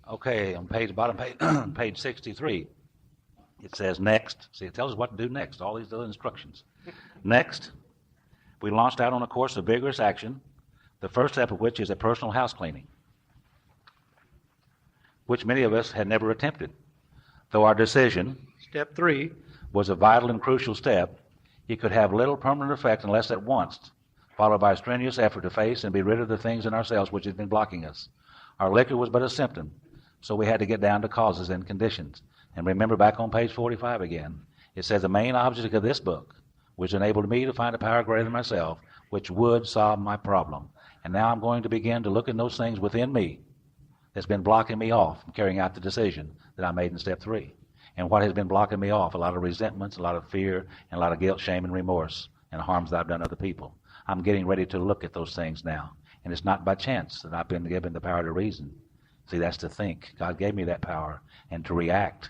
Okay, on bottom page, page 63, it says next. See, it tells us what to do next, all these little instructions. Next, we launched out on a course of vigorous action, the first step of which is a personal house cleaning, which many of us had never attempted. Though our decision, Step 3, was a vital and crucial step, it could have little permanent effect unless at once followed by a strenuous effort to face and be rid of the things in ourselves which had been blocking us. Our liquor was but a symptom, so we had to get down to causes and conditions. And remember back on page 45 again, it says the main object of this book which enabled me to find a power greater than myself, which would solve my problem. And now I'm going to begin to look at those things within me that's been blocking me off from carrying out the decision that I made in step 3. And what has been blocking me off? A lot of resentments, a lot of fear, and a lot of guilt, shame, and remorse, and harms that I've done to other people. I'm getting ready to look at those things now. And it's not by chance that I've been given the power to reason. See, that's to think. God gave me that power, and to react,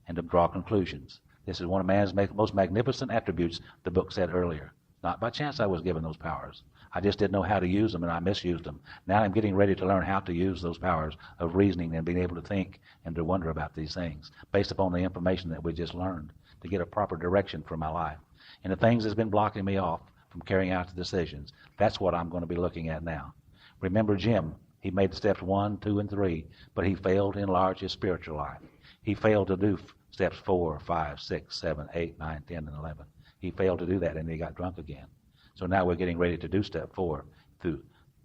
and to draw conclusions. This is one of man's most magnificent attributes, the book said earlier. Not by chance I was given those powers. I just didn't know how to use them, and I misused them. Now I'm getting ready to learn how to use those powers of reasoning and being able to think and to wonder about these things based upon the information that we just learned to get a proper direction for my life. And the things that's been blocking me off from carrying out the decisions, that's what I'm going to be looking at now. Remember Jim, he made steps 1, 2, and 3, but he failed to enlarge his spiritual life. He failed to do steps 4, 5, 6, 7, 8, 9, 10, and 11. He failed to do that, and he got drunk again. So now we're getting ready to do step 4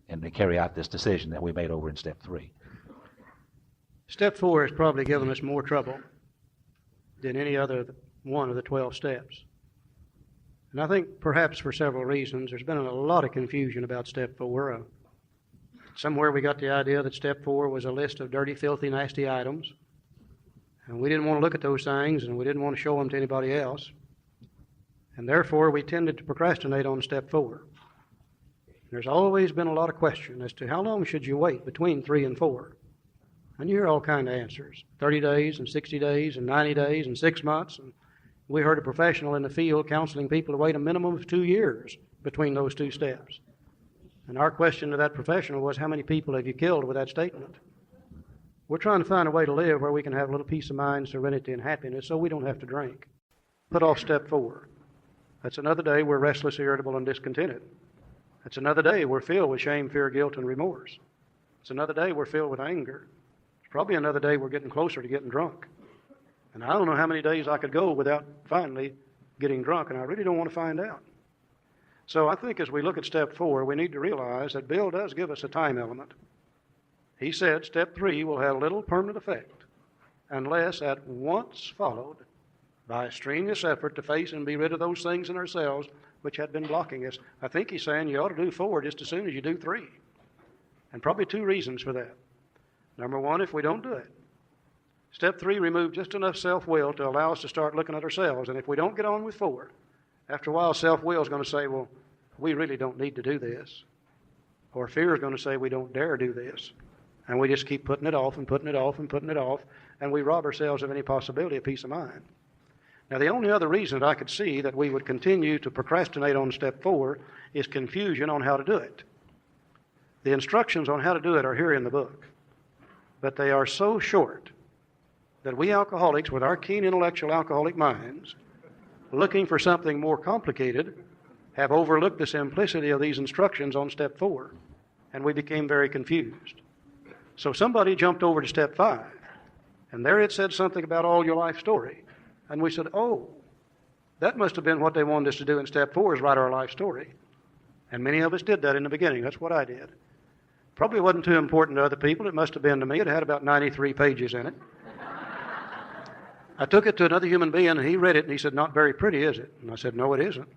and to carry out this decision that we made over in step 3. Step 4 has probably given us more trouble than any other one of the 12 steps. And I think perhaps for several reasons. There's been a lot of confusion about step 4. Somewhere we got the idea that step 4 was a list of dirty, filthy, nasty items. And we didn't want to look at those things, and we didn't want to show them to anybody else. And therefore, we tended to procrastinate on step 4. There's always been a lot of question as to how long should you wait between 3 and 4. And you hear all kinds of answers, 30 days and 60 days and 90 days and 6 months. And we heard a professional in the field counseling people to wait a minimum of 2 years between those 2 steps. And our question to that professional was, how many people have you killed with that statement? We're trying to find a way to live where we can have a little peace of mind, serenity, and happiness so we don't have to drink. Put off step 4. That's another day we're restless, irritable, and discontented. That's another day we're filled with shame, fear, guilt, and remorse. It's another day we're filled with anger. It's probably another day we're getting closer to getting drunk. And I don't know how many days I could go without finally getting drunk, and I really don't want to find out. So I think as we look at step 4, we need to realize that Bill does give us a time element. He said step 3 will have little permanent effect unless at once followed by a strenuous effort to face and be rid of those things in ourselves which had been blocking us. I think he's saying you ought to do 4 just as soon as you do 3. And probably 2 reasons for that. Number 1, if we don't do it. Step 3 removed just enough self-will to allow us to start looking at ourselves. And if we don't get on with 4, after a while self-will is going to say, well, we really don't need to do this. Or fear is going to say we don't dare do this. And we just keep putting it off and putting it off and putting it off, and we rob ourselves of any possibility of peace of mind. Now, the only other reason that I could see that we would continue to procrastinate on step 4 is confusion on how to do it. The instructions on how to do it are here in the book, but they are so short that we alcoholics, with our keen intellectual alcoholic minds, looking for something more complicated, have overlooked the simplicity of these instructions on step 4, and we became very confused. So somebody jumped over to step 5, and there it said something about all your life story. And we said, oh, that must have been what they wanted us to do in step 4, is write our life story. And many of us did that in the beginning. That's what I did. Probably wasn't too important to other people. It must have been to me. It had about 93 pages in it. I took it to another human being, and he read it, and he said, not very pretty, is it? And I said, no, it isn't.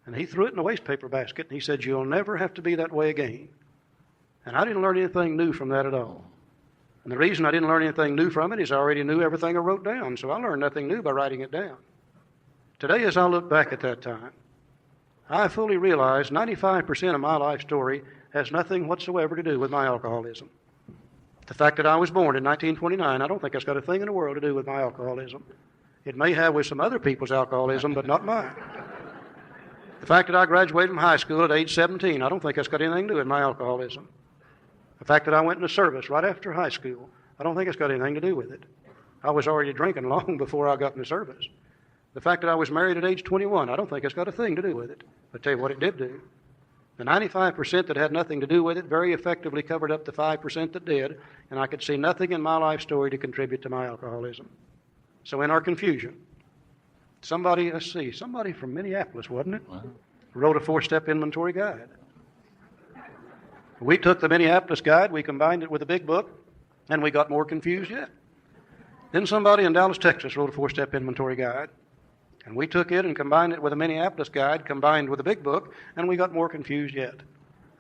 And he threw it in a waste paper basket, and he said, you'll never have to be that way again. And I didn't learn anything new from that at all. And the reason I didn't learn anything new from it is I already knew everything I wrote down, so I learned nothing new by writing it down. Today, as I look back at that time, I fully realize 95% of my life story has nothing whatsoever to do with my alcoholism. The fact that I was born in 1929, I don't think it's got a thing in the world to do with my alcoholism. It may have with some other people's alcoholism, but not mine. The fact that I graduated from high school at age 17, I don't think that's got anything to do with my alcoholism. The fact that I went into service right after high school, I don't think it's got anything to do with it. I was already drinking long before I got in the service. The fact that I was married at age 21, I don't think it's got a thing to do with it. I'll tell you what it did do. The 95% that had nothing to do with it very effectively covered up the 5% that did, and I could see nothing in my life story to contribute to my alcoholism. So in our confusion, somebody from Minneapolis, wasn't it? Wow. Wrote a 4-step inventory guide. We took the Minneapolis guide, we combined it with the big book, and we got more confused yet. Then somebody in Dallas, Texas wrote a 4-step inventory guide. And we took it and combined it with a Minneapolis guide, combined with a big book, and we got more confused yet.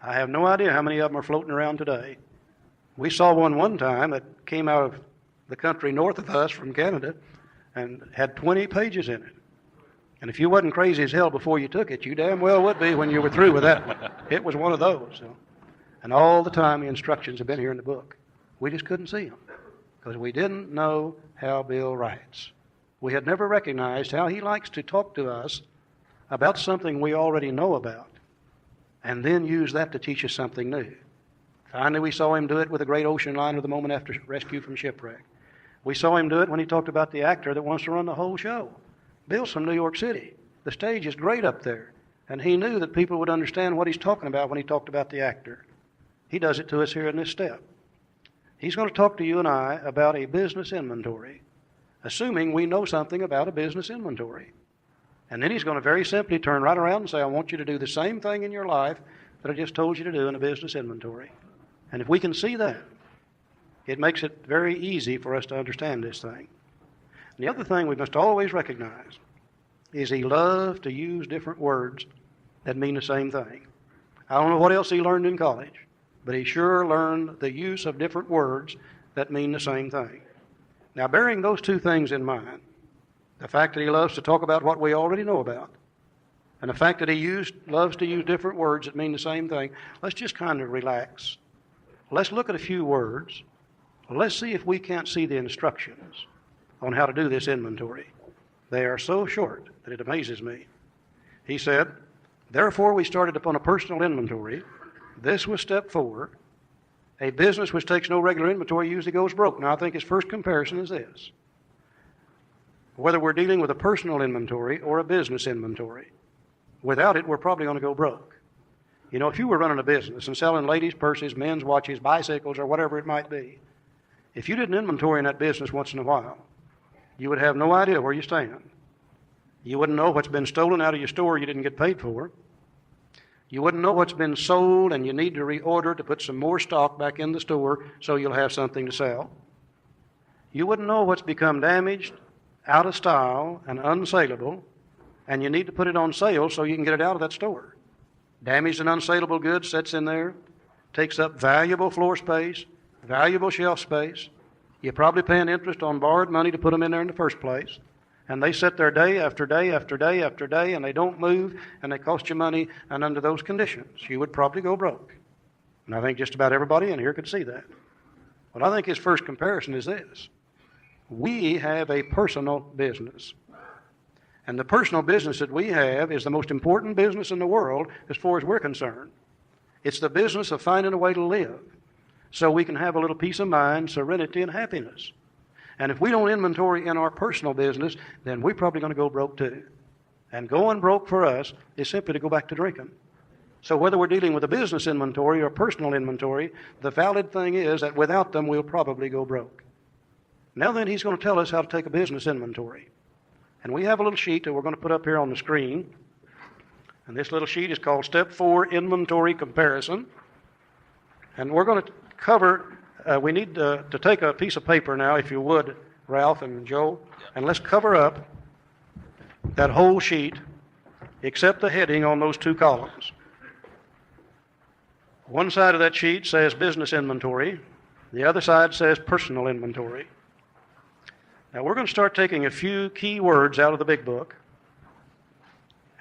I have no idea how many of them are floating around today. We saw one time that came out of the country north of us from Canada and had 20 pages in it. And if you wasn't crazy as hell before you took it, you damn well would be when you were through with that one. It was one of those. And all the time the instructions have been here in the book. We just couldn't see them because we didn't know how Bill writes. We had never recognized how he likes to talk to us about something we already know about and then use that to teach us something new. Finally, we saw him do it with a great ocean liner the moment after rescue from shipwreck. We saw him do it when he talked about the actor that wants to run the whole show. Bill's from New York City. The stage is great up there, and he knew that people would understand what he's talking about when he talked about the actor. He does it to us here in this step. He's going to talk to you and I about a business inventory, assuming we know something about a business inventory. And then he's going to very simply turn right around and say, I want you to do the same thing in your life that I just told you to do in a business inventory. And if we can see that, it makes it very easy for us to understand this thing. And the other thing we must always recognize is he loved to use different words that mean the same thing. I don't know what else he learned in college, but he sure learned the use of different words that mean the same thing. Now, bearing those two things in mind, the fact that he loves to talk about what we already know about, and the fact that he loves to use different words that mean the same thing, let's just kind of relax. Let's look at a few words. Let's see if we can't see the instructions on how to do this inventory. They are so short that it amazes me. He said, therefore we started upon a personal inventory. This was step 4. A business which takes no regular inventory usually goes broke. Now, I think his first comparison is this. Whether we're dealing with a personal inventory or a business inventory, without it, we're probably going to go broke. You know, if you were running a business and selling ladies' purses, men's watches, bicycles, or whatever it might be, if you did an inventory in that business once in a while, you would have no idea where you stand. You wouldn't know what's been stolen out of your store you didn't get paid for. You wouldn't know what's been sold and you need to reorder to put some more stock back in the store so you'll have something to sell. You wouldn't know what's become damaged, out of style, and unsaleable, and you need to put it on sale so you can get it out of that store. Damaged and unsaleable goods sits in there, takes up valuable floor space, valuable shelf space. You're probably paying interest on borrowed money to put them in there in the first place. And they sit there day after day after day after day, and they don't move, and they cost you money, and under those conditions, you would probably go broke. And I think just about everybody in here could see that. But I think his first comparison is this. We have a personal business. And the personal business that we have is the most important business in the world as far as we're concerned. It's the business of finding a way to live so we can have a little peace of mind, serenity, and happiness. And if we don't inventory in our personal business, then we're probably going to go broke too. And going broke for us is simply to go back to drinking. So whether we're dealing with a business inventory or personal inventory, the valid thing is that without them, we'll probably go broke. Now then, he's going to tell us how to take a business inventory. And we have a little sheet that we're going to put up here on the screen. And this little sheet is called Step 4 Inventory Comparison. And we're going to cover... we need to take a piece of paper now, if you would, Ralph and Joe, and let's cover up that whole sheet except the heading on those 2 columns. One side of that sheet says business inventory. The other side says personal inventory. Now we're going to start taking a few key words out of the big book,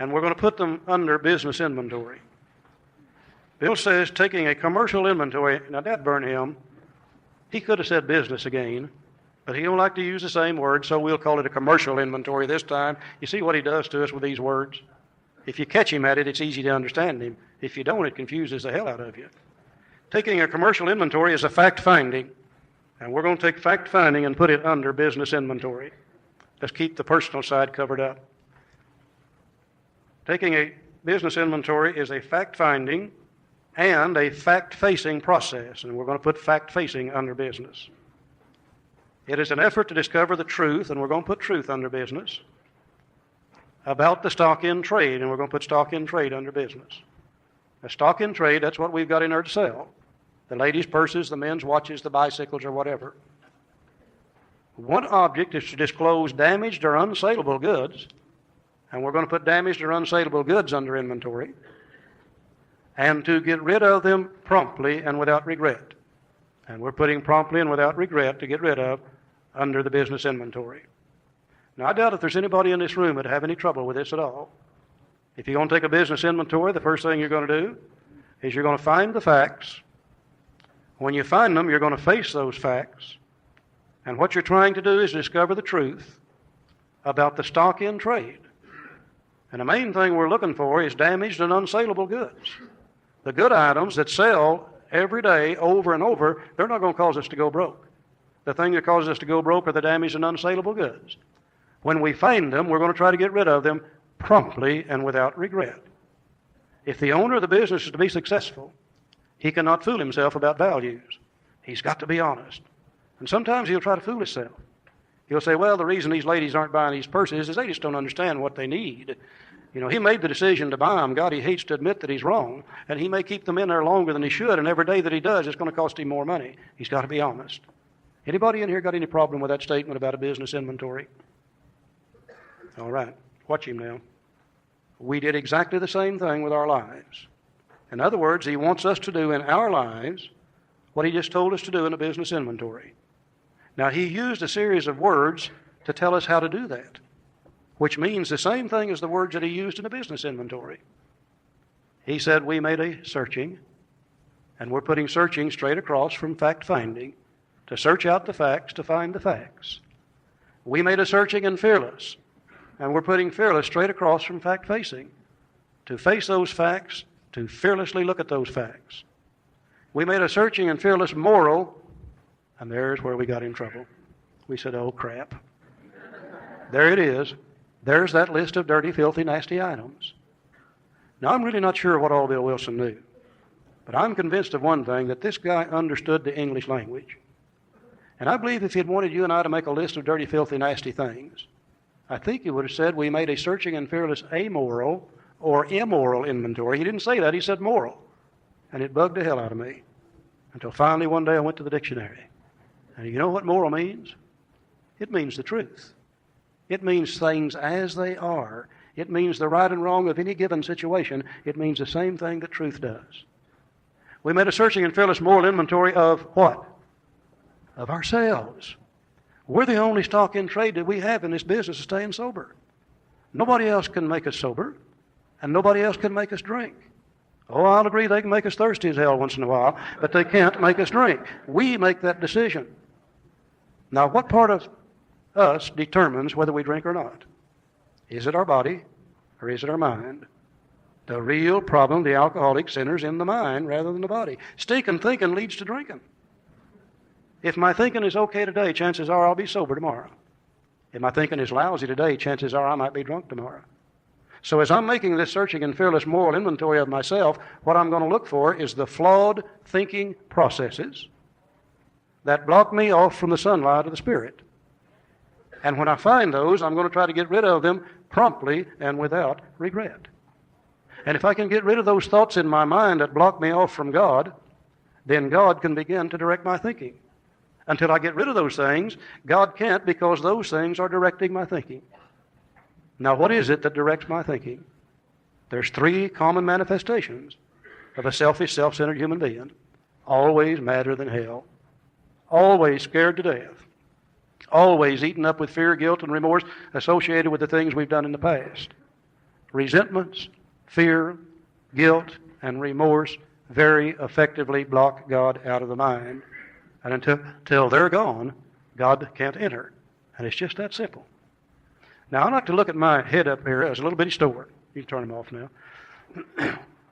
and we're going to put them under business inventory. Bill says taking a commercial inventory. Now that burned him. He could have said business again, but he don't like to use the same word, so we'll call it a commercial inventory this time. You see what he does to us with these words? If you catch him at it, it's easy to understand him. If you don't, it confuses the hell out of you. Taking a commercial inventory is a fact finding. And we're going to take fact finding and put it under business inventory. Let's keep the personal side covered up. Taking a business inventory is a fact finding and a fact facing process, and we're going to put fact facing under business. It is an effort to discover the truth, and we're going to put truth under business, about the stock in trade, and we're going to put stock in trade under business. A stock in trade, that's what we've got in there to sell. The ladies' purses, the men's watches, the bicycles, or whatever. One object is to disclose damaged or unsaleable goods, and we're going to put damaged or unsaleable goods under inventory, and to get rid of them promptly and without regret. And we're putting promptly and without regret to get rid of under the business inventory. Now, I doubt if there's anybody in this room that have any trouble with this at all. If you're going to take a business inventory, the first thing you're going to do is you're going to find the facts. When you find them, you're going to face those facts. And what you're trying to do is discover the truth about the stock in trade. And the main thing we're looking for is damaged and unsaleable goods. The good items that sell every day over and over, they're not going to cause us to go broke. The thing that causes us to go broke are the damaged and unsaleable goods. When we find them, we're going to try to get rid of them promptly and without regret. If the owner of the business is to be successful, he cannot fool himself about values. He's got to be honest. And sometimes he'll try to fool himself. He'll say, well, the reason these ladies aren't buying these purses is they just don't understand what they need. You know, he made the decision to buy them. God, he hates to admit that he's wrong. And he may keep them in there longer than he should. And every day that he does, it's going to cost him more money. He's got to be honest. Anybody in here got any problem with that statement about a business inventory? All right. Watch him now. We did exactly the same thing with our lives. In other words, he wants us to do in our lives what he just told us to do in a business inventory. Now, he used a series of words to tell us how to do that, which means the same thing as the words that he used in a business inventory. He said we made a searching, and we're putting searching straight across from fact-finding, to search out the facts, to find the facts. We made a searching and fearless, and we're putting fearless straight across from fact-facing, to face those facts, to fearlessly look at those facts. We made a searching and fearless moral, and there's where we got in trouble. We said, oh, crap. There it is. There's that list of dirty, filthy, nasty items. Now, I'm really not sure what all Bill Wilson knew, but I'm convinced of one thing, that this guy understood the English language. And I believe if he'd wanted you and I to make a list of dirty, filthy, nasty things, I think he would have said we made a searching and fearless amoral or immoral inventory. He didn't say that. He said moral. And it bugged the hell out of me until finally one day I went to the dictionary. And you know what moral means? It means the truth. It means things as they are. It means the right and wrong of any given situation. It means the same thing that truth does. We made a searching and fearless moral inventory of what? Of ourselves. We're the only stock in trade that we have in this business of staying sober. Nobody else can make us sober, and nobody else can make us drink. Oh, I'll agree they can make us thirsty as hell once in a while, but they can't make us drink. We make that decision. Now, what part of us determines whether we drink or not? Is it our body or is it our mind? The real problem, the alcoholic centers in the mind rather than the body. Stinking thinking leads to drinking. If my thinking is okay today, chances are I'll be sober tomorrow. If my thinking is lousy today, chances are I might be drunk tomorrow. So as I'm making this searching and fearless moral inventory of myself, what I'm going to look for is the flawed thinking processes that block me off from the sunlight of the Spirit. And when I find those, I'm going to try to get rid of them promptly and without regret. And if I can get rid of those thoughts in my mind that block me off from God, then God can begin to direct my thinking. Until I get rid of those things, God can't, because those things are directing my thinking. Now, what is it that directs my thinking? There's three common manifestations of a selfish, self-centered human being. Always madder than hell. Always scared to death. Always eaten up with fear, guilt, and remorse associated with the things we've done in the past. Resentments, fear, guilt, and remorse very effectively block God out of the mind. And until they're gone, God can't enter. And it's just that simple. Now, I like to look at my head up here as a little bitty store. You can turn them off now.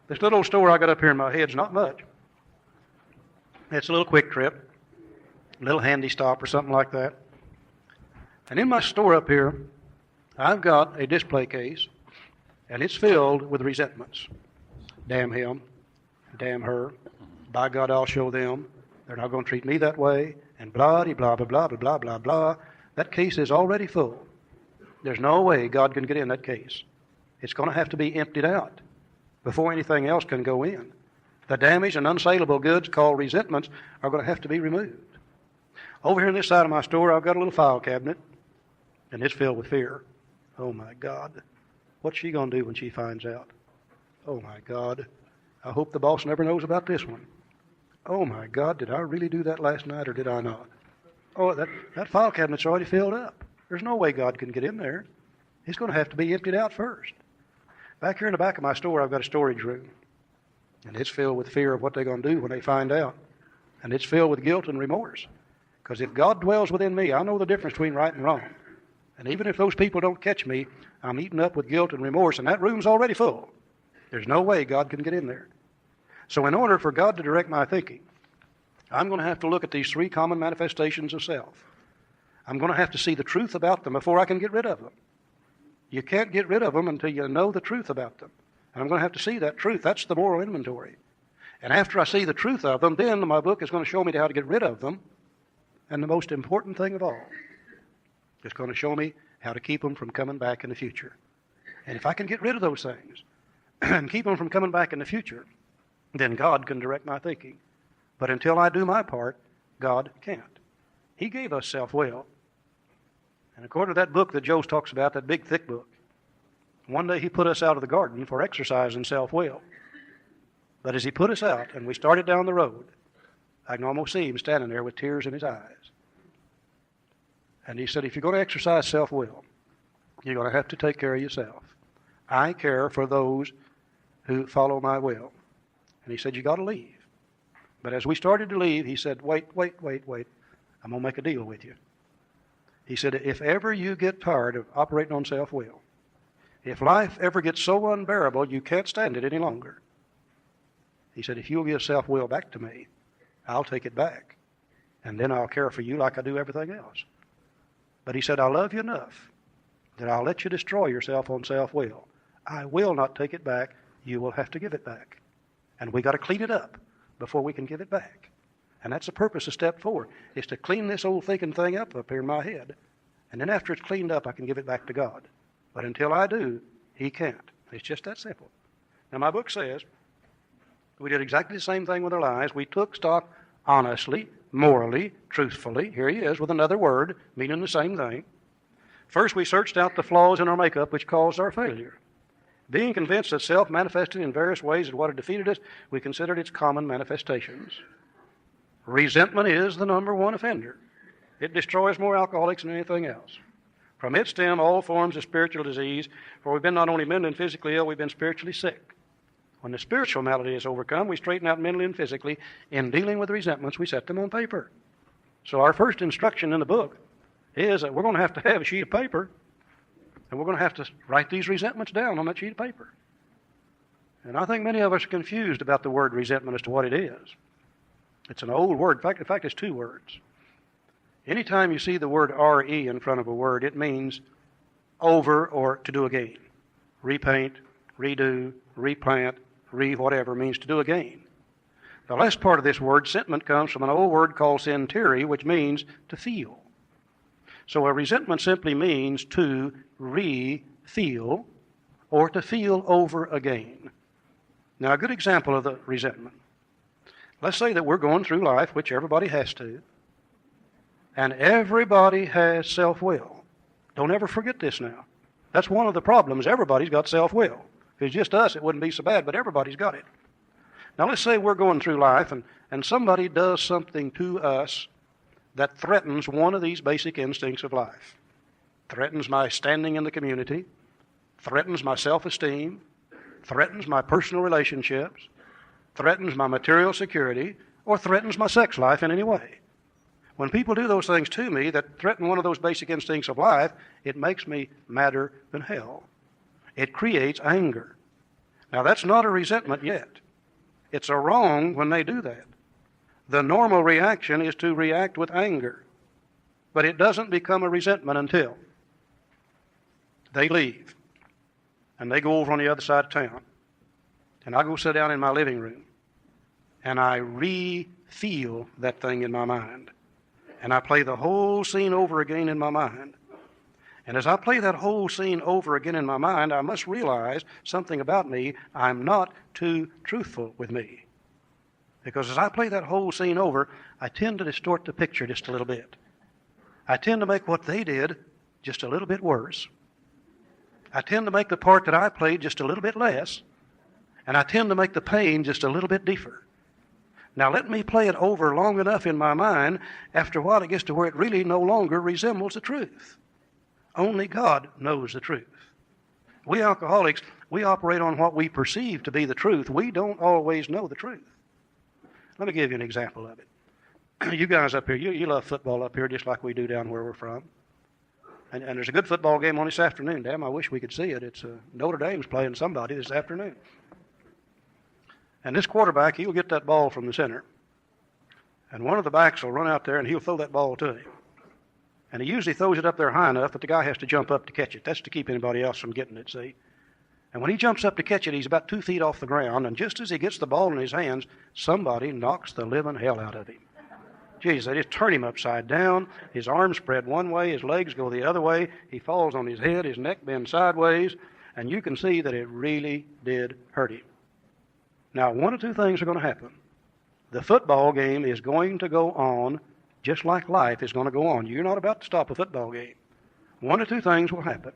This little old store I got up here in my head's not much. It's a little Quick Trip. a little handy stop or something like that. And in my store up here, I've got a display case, and it's filled with resentments. Damn him, damn her, by God I'll show them, they're not going to treat me that way, and blah, blah, blah, blah, blah, blah, blah, blah. That case is already full. There's no way God can get in that case. It's going to have to be emptied out before anything else can go in. The damaged and unsaleable goods called resentments are going to have to be removed. Over here on this side of my store, I've got a little file cabinet, and it's filled with fear. Oh, my God. What's she going to do when she finds out? Oh, my God. I hope the boss never knows about this one. Oh, my God, did I really do that last night or did I not? Oh, that file cabinet's already filled up. There's no way God can get in there. It's going to have to be emptied out first. Back here in the back of my store, I've got a storage room. And it's filled with fear of what they're going to do when they find out. And it's filled with guilt and remorse. Because if God dwells within me, I know the difference between right and wrong. And even if those people don't catch me, I'm eaten up with guilt and remorse, and that room's already full. There's no way God can get in there. So in order for God to direct my thinking, I'm going to have to look at these three common manifestations of self. I'm going to have to see the truth about them before I can get rid of them. You can't get rid of them until you know the truth about them. And I'm going to have to see that truth. That's the moral inventory. And after I see the truth of them, then my book is going to show me how to get rid of them. And the most important thing of all, it's going to show me how to keep them from coming back in the future. And if I can get rid of those things and keep them from coming back in the future, then God can direct my thinking. But until I do my part, God can't. He gave us self-will. And according to that book that Joe talks about, that big thick book, one day he put us out of the garden for exercise in self-will. But as he put us out and we started down the road, I can almost see him standing there with tears in his eyes. And he said, if you're going to exercise self-will, you're going to have to take care of yourself. I care for those who follow my will. And he said, you got to leave. But as we started to leave, he said, wait. I'm going to make a deal with you. He said, if ever you get tired of operating on self-will, if life ever gets so unbearable you can't stand it any longer, he said, if you'll give self-will back to me, I'll take it back. And then I'll care for you like I do everything else. But he said, I love you enough that I'll let you destroy yourself on self-will. I will not take it back. You will have to give it back. And we got to clean it up before we can give it back. And that's the purpose of step 4, is to clean this old thinking thing up here in my head. And then after it's cleaned up, I can give it back to God. But until I do, he can't. It's just that simple. Now, my book says we did exactly the same thing with our lives. We took stock honestly, morally, truthfully. Here he is with another word, meaning the same thing. First, we searched out the flaws in our makeup which caused our failure. Being convinced that self manifested in various ways is what had defeated us, we considered its common manifestations. Resentment is the number one offender. It destroys more alcoholics than anything else. From it stem all forms of spiritual disease, for we've been not only mentally and physically ill, we've been spiritually sick. When the spiritual malady is overcome, we straighten out mentally and physically. In dealing with resentments, we set them on paper. So our first instruction in the book is that we're going to have a sheet of paper, and we're going to have to write these resentments down on that sheet of paper. And I think many of us are confused about the word resentment as to what it is. It's an old word. In fact, it's 2 words. Anytime you see the word R-E in front of a word, it means over or to do again. Repaint, redo, replant, whatever means to do again. The last part of this word, sentiment, comes from an old word called sentiri, which means to feel. So a resentment simply means to re-feel or to feel over again. Now, a good example of the resentment. Let's say that we're going through life, which everybody has to, and everybody has self-will. Don't ever forget this now. That's one of the problems. Everybody's got self-will. If it's just us, it wouldn't be so bad, but everybody's got it. Now, let's say we're going through life, and somebody does something to us that threatens one of these basic instincts of life. Threatens my standing in the community, threatens my self-esteem, threatens my personal relationships, threatens my material security, or threatens my sex life in any way. When people do those things to me that threaten one of those basic instincts of life, it makes me madder than hell. It creates anger. Now, that's not a resentment yet. It's a wrong when they do that. The normal reaction is to react with anger, but it doesn't become a resentment until they leave and they go over on the other side of town, and I go sit down in my living room and I re-feel that thing in my mind, and I play the whole scene over again in my mind. And as I play that whole scene over again in my mind, I must realize something about me. I'm not too truthful with me. Because as I play that whole scene over, I tend to distort the picture just a little bit. I tend to make what they did just a little bit worse. I tend to make the part that I played just a little bit less. And I tend to make the pain just a little bit deeper. Now let me play it over long enough in my mind. After a while it gets to where it really no longer resembles the truth. Only God knows the truth. We alcoholics, we operate on what we perceive to be the truth. We don't always know the truth. Let me give you an example of it. You guys up here, you love football up here just like we do down where we're from. And there's a good football game on this afternoon. Damn, I wish we could see it. It's Notre Dame's playing somebody this afternoon. And this quarterback, he'll get that ball from the center. And one of the backs will run out there and he'll throw that ball to him. And he usually throws it up there high enough that the guy has to jump up to catch it. That's to keep anybody else from getting it, see? And when he jumps up to catch it, he's about 2 feet off the ground. And just as he gets the ball in his hands, somebody knocks the living hell out of him. Geez, they just turn him upside down. His arms spread one way, his legs go the other way. He falls on his head, his neck bends sideways. And you can see that it really did hurt him. Now, one of two things are going to happen. The football game is going to go on just like life is going to go on. You're not about to stop a football game. One of two things will happen.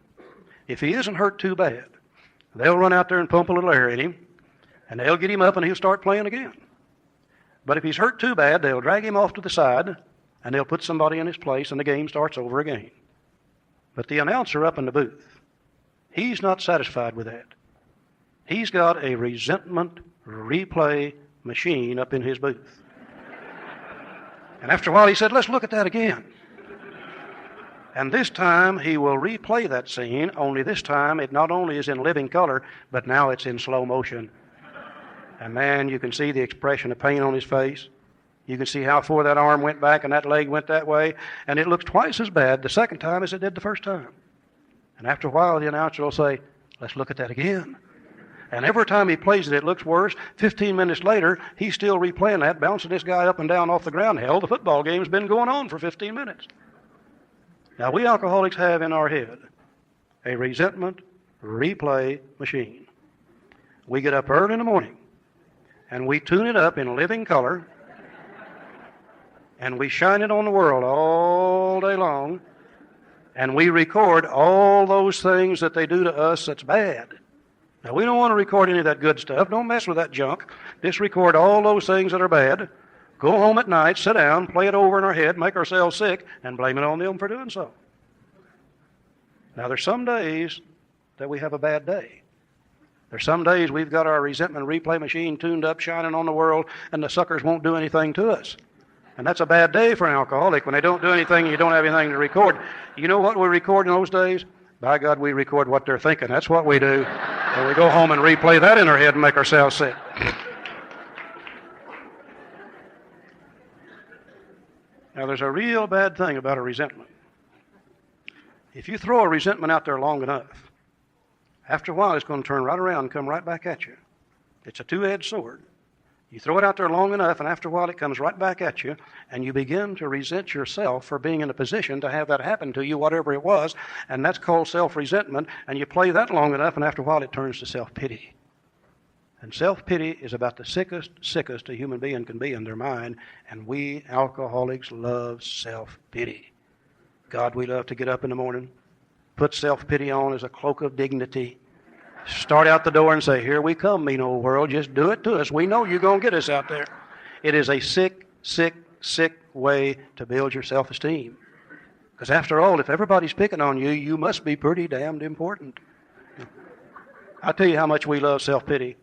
If he isn't hurt too bad, they'll run out there and pump a little air in him, and they'll get him up and he'll start playing again. But if he's hurt too bad, they'll drag him off to the side, and they'll put somebody in his place, and the game starts over again. But the announcer up in the booth, he's not satisfied with that. He's got a resentment replay machine up in his booth. And after a while he said, let's look at that again. And this time he will replay that scene, only this time it not only is in living color, but now it's in slow motion. And man, you can see the expression of pain on his face. You can see how far that arm went back and that leg went that way. And it looks twice as bad the second time as it did the first time. And after a while the announcer will say, let's look at that again. And every time he plays it, it looks worse. 15 minutes later, he's still replaying that, bouncing this guy up and down off the ground. Hell, the football game's been going on for 15 minutes. Now, we alcoholics have in our head a resentment replay machine. We get up early in the morning, and we tune it up in living color, and we shine it on the world all day long, and we record all those things that they do to us that's bad. Now, we don't want to record any of that good stuff. Don't mess with that junk. Just record all those things that are bad. Go home at night, sit down, play it over in our head, make ourselves sick, and blame it on them for doing so. Now, there's some days that we have a bad day. There's some days we've got our resentment replay machine tuned up, shining on the world, and the suckers won't do anything to us. And that's a bad day for an alcoholic when they don't do anything and you don't have anything to record. You know what we record in those days? By God, we record what they're thinking. That's what we do. And we go home and replay that in our head and make ourselves sick. Now, there's a real bad thing about a resentment. If you throw a resentment out there long enough, after a while it's going to turn right around and come right back at you. It's a two-edged sword. You throw it out there long enough, and after a while it comes right back at you, and you begin to resent yourself for being in a position to have that happen to you, whatever it was, and that's called self-resentment, and you play that long enough, and after a while it turns to self-pity. And self-pity is about the sickest a human being can be in their mind, and we alcoholics love self-pity. God, we love to get up in the morning, put self-pity on as a cloak of dignity, start out the door and say, here we come, mean old world, just do it to us. We know you're going to get us out there. It is a sick way to build your self-esteem. Because after all, if everybody's picking on you, you must be pretty damned important. I'll tell you how much we love self-pity.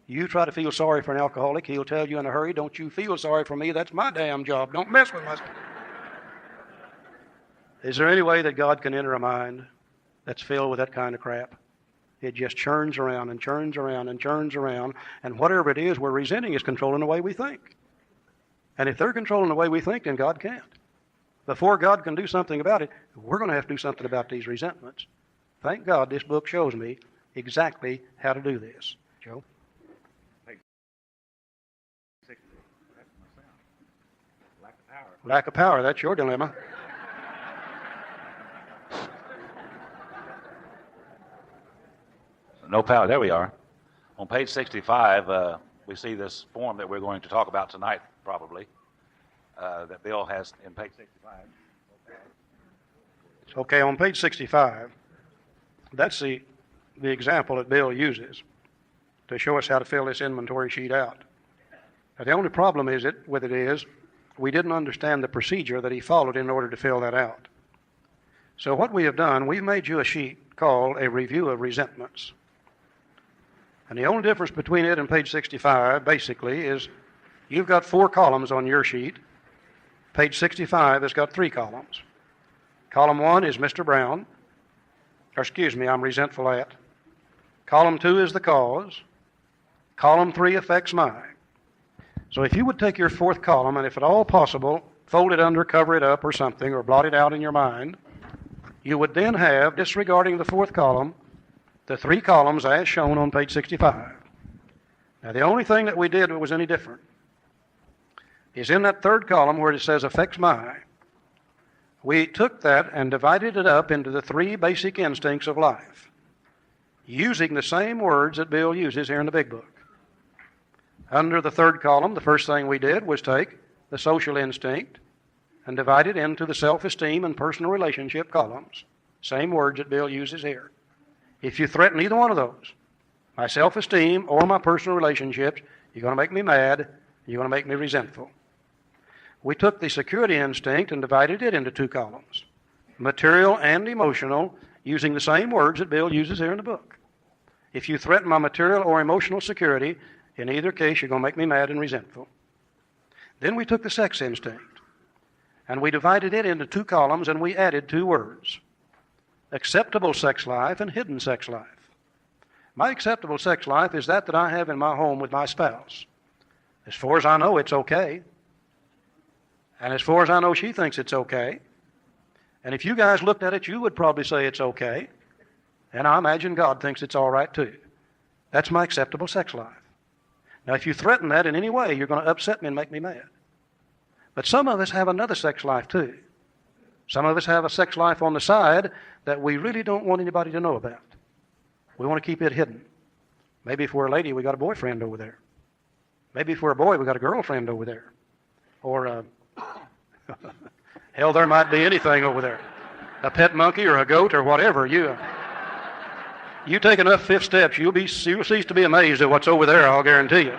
You try to feel sorry for an alcoholic, he'll tell you in a hurry, don't you feel sorry for me, that's my damn job, don't mess with myself. Is there any way that God can enter a mind that's filled with that kind of crap? It just churns around and churns around and churns around, and whatever it is we're resenting is controlling the way we think. And if they're controlling the way we think, then God can't. Before God can do something about it, we're going to have to do something about these resentments. Thank God this book shows me exactly how to do this. Joe? Lack of power, that's your dilemma. No power. There we are. On page 65, we see this form that we're going to talk about tonight, probably, that Bill has in page 65. Okay, on page 65, that's the example that Bill uses to show us how to fill this inventory sheet out. Now, the only problem with it is we didn't understand the procedure that he followed in order to fill that out. So what we have done, we've made you a sheet called a review of resentments. And the only difference between it and page 65, basically, is you've got 4 columns on your sheet. Page 65 has got 3 columns. Column 1 is Mr. Brown. I'm resentful at. Column 2 is the cause. Column 3 affects my. So if you would take your 4th column and, if at all possible, fold it under, cover it up or something, or blot it out in your mind, you would then have, disregarding the 4th column, the 3 columns as shown on page 65. Now, the only thing that we did that was any different is in that 3rd column where it says affects my, we took that and divided it up into the 3 basic instincts of life, using the same words that Bill uses here in the big book. Under the 3rd column, the first thing we did was take the social instinct and divide it into the self-esteem and personal relationship columns. Same words that Bill uses here. If you threaten either one of those, my self-esteem or my personal relationships, you're going to make me mad, you're going to make me resentful. We took the security instinct and divided it into 2 columns, material and emotional, using the same words that Bill uses here in the book. If you threaten my material or emotional security, in either case, you're going to make me mad and resentful. Then we took the sex instinct, and we divided it into 2 columns, and we added 2 words: acceptable sex life and hidden sex life. My acceptable sex life is that I have in my home with my spouse. As far as I know, it's okay. And as far as I know, she thinks it's okay. And if you guys looked at it, you would probably say it's okay. And I imagine God thinks it's all right too. That's my acceptable sex life. Now, if you threaten that in any way, you're going to upset me and make me mad. But some of us have another sex life too. Some of us have a sex life on the side that we really don't want anybody to know about. We want to keep it hidden. Maybe if we're a lady, we got a boyfriend over there. Maybe if we're a boy, we got a girlfriend over there. Or, hell, there might be anything over there. A pet monkey or a goat or whatever. You take enough 5th steps, you'll cease to be amazed at what's over there, I'll guarantee you.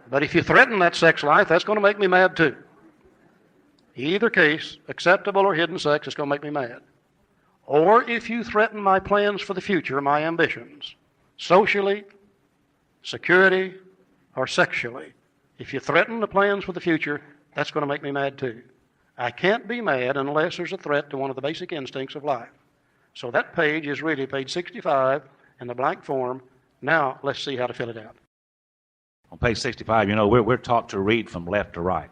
But if you threaten that sex life, that's going to make me mad too. Either case, acceptable or hidden sex, is going to make me mad. Or if you threaten my plans for the future, my ambitions, socially, security, or sexually, if you threaten the plans for the future, that's going to make me mad too. I can't be mad unless there's a threat to one of the basic instincts of life. So that page is really page 65 in the blank form. Now let's see how to fill it out. On page 65, we're taught to read from left to right.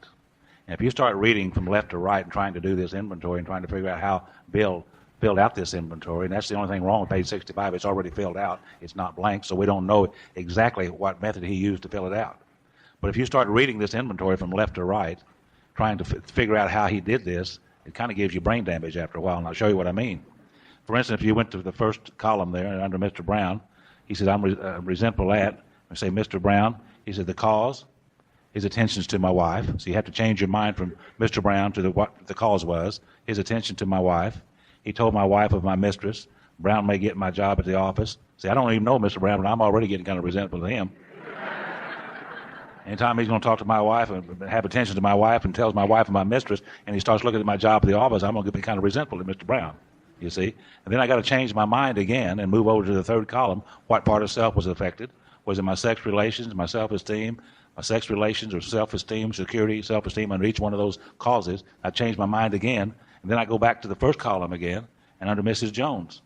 And if you start reading from left to right and trying to do this inventory and trying to figure out how Bill filled out this inventory, and that's the only thing wrong with page 65. It's already filled out. It's not blank, so we don't know exactly what method he used to fill it out. But if you start reading this inventory from left to right, trying to figure out how he did this, it kind of gives you brain damage after a while, and I'll show you what I mean. For instance, if you went to the first column there under Mr. Brown, he says, I'm resentful at, I say, Mr. Brown, he said, the cause, his attentions to my wife. So you have to change your mind from Mr. Brown to what the cause was, his attention to my wife. He told my wife of my mistress. Brown may get my job at the office. See, I don't even know Mr. Brown, but I'm already getting kind of resentful of him. Anytime he's going to talk to my wife and have attention to my wife and tells my wife and my mistress, and he starts looking at my job at the office, I'm going to be kind of resentful of Mr. Brown, you see. And then I got to change my mind again and move over to the 3rd column. What part of self was affected? Was it my sex relations, my self-esteem, my sex relations or self-esteem, security, self-esteem under each one of those causes? I change my mind again, and then I go back to the 1st column again, and under Mrs. Jones.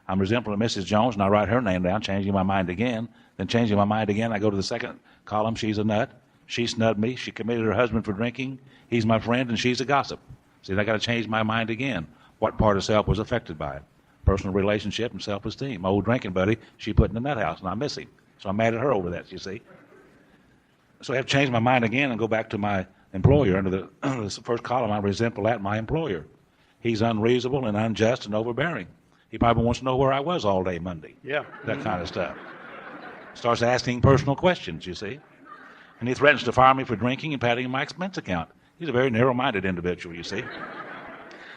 I'm resentful of Mrs. Jones, and I write her name down, changing my mind again. Then changing my mind again, I go to the 2nd column, she's a nut. She snubbed me. She committed her husband for drinking. He's my friend, and she's a gossip. See, I got to change my mind again. What part of self was affected by it? Personal relationship and self-esteem. My old drinking buddy, she put in the nut house, and I miss him. So I'm mad at her over that, you see. So I have to change my mind again and go back to my employer. Under the first column, I resentful at my employer. He's unreasonable and unjust and overbearing. He probably wants to know where I was all day Monday. Yeah. That kind of stuff. Starts asking personal questions, you see. And he threatens to fire me for drinking and padding my expense account. He's a very narrow-minded individual, you see.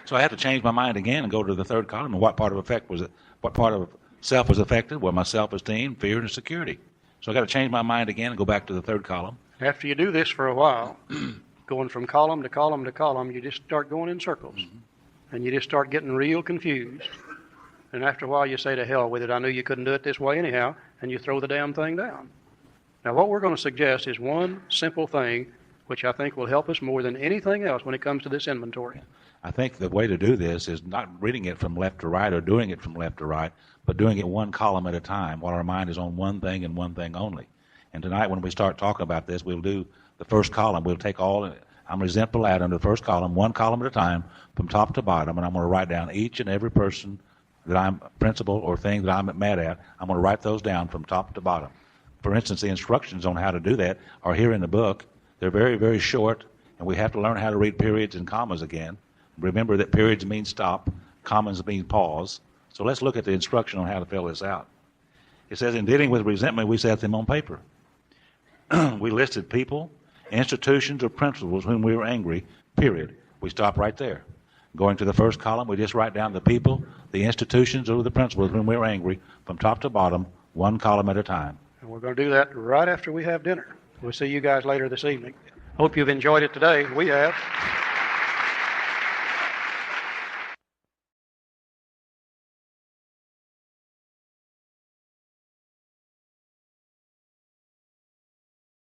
So I have to change my mind again and go to the third column. And what part of effect was it? What part of self was affected? Well, my self-esteem, fear, and security. So I got to change my mind again and go back to the third column. After you do this for a while, going from column to column to column, you just start going in circles. And you just start getting real confused. And after a while, you say, to hell with it. I knew you couldn't do it this way anyhow. And you throw the damn thing down. Now, what we're going to suggest is one simple thing, which I think will help us more than anything else when it comes to this inventory. I think the way to do this is not reading it from left to right or doing it from left to right, but doing it one column at a time while our mind is on one thing and one thing only. And tonight when we start talking about this, we'll do the first column. We'll take all, I'm resentful at under the first column, one column at a time from top to bottom, and I'm going to write down each and every person that I'm principle or thing that I'm mad at. I'm going to write those down from top to bottom. For instance, the instructions on how to do that are here in the book. They're very, very short, and we have to learn how to read periods and commas again. Remember that periods mean stop, commas mean pause. So let's look at the instruction on how to fill this out. It says, in dealing with resentment, we set them on paper. We listed people, institutions, or principles whom we were angry, period. We stop right there. Going to the first column, we just write down the people, the institutions, or the principles whom we were angry, from top to bottom, one column at a time. And we're going to do that right after we have dinner. We'll see you guys later this evening. Hope you've enjoyed it today. We have.